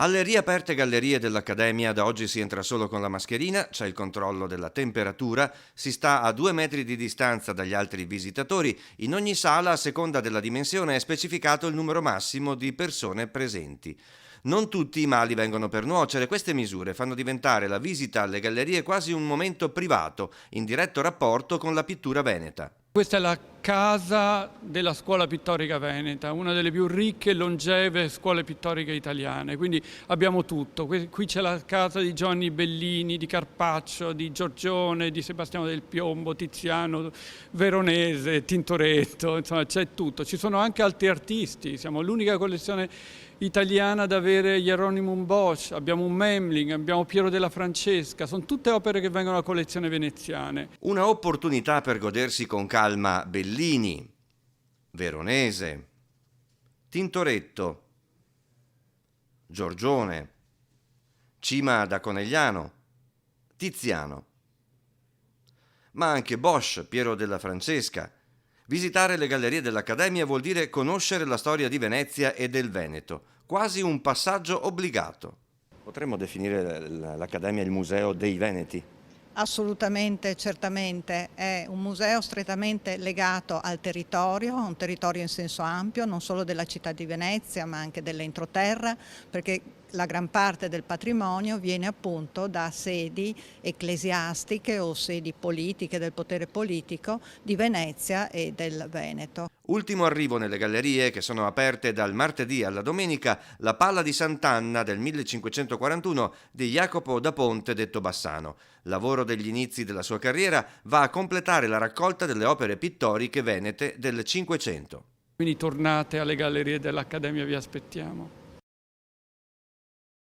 Alle riaperte gallerie dell'Accademia da oggi si entra solo con la mascherina, c'è il controllo della temperatura, si sta a 2 metri di distanza dagli altri visitatori. In ogni sala, a seconda della dimensione, è specificato il numero massimo di persone presenti. Non tutti i mali vengono per nuocere, queste misure fanno diventare la visita alle gallerie quasi un momento privato, in diretto rapporto con la pittura veneta. Questa è la casa della scuola pittorica veneta, una delle più ricche e longeve scuole pittoriche italiane, quindi abbiamo tutto. Qui c'è la casa di Giovanni Bellini, di Carpaccio, di Giorgione, di Sebastiano del Piombo, Tiziano, Veronese, Tintoretto, insomma c'è tutto. Ci sono anche altri artisti, siamo l'unica collezione italiana ad avere Hieronymus Bosch, abbiamo un Memling, abbiamo Piero della Francesca, sono tutte opere che vengono alla collezione veneziane. Una opportunità per godersi con calma Bellini, Veronese, Tintoretto, Giorgione, Cima da Conegliano, Tiziano, ma anche Bosch, Piero della Francesca. Visitare le gallerie dell'Accademia vuol dire conoscere la storia di Venezia e del Veneto, quasi un passaggio obbligato. Potremmo definire l'Accademia il museo dei Veneti? Assolutamente, certamente, è un museo strettamente legato al territorio, un territorio in senso ampio, non solo della città di Venezia ma anche dell'entroterra, perché la gran parte del patrimonio viene appunto da sedi ecclesiastiche o sedi politiche del potere politico di Venezia e del Veneto. Ultimo arrivo nelle gallerie, che sono aperte dal martedì alla domenica, la Palla di Sant'Anna del 1541 di Jacopo da Ponte detto Bassano. Lavoro degli inizi della sua carriera, va a completare la raccolta delle opere pittoriche venete del Cinquecento. Quindi tornate alle gallerie dell'Accademia, vi aspettiamo.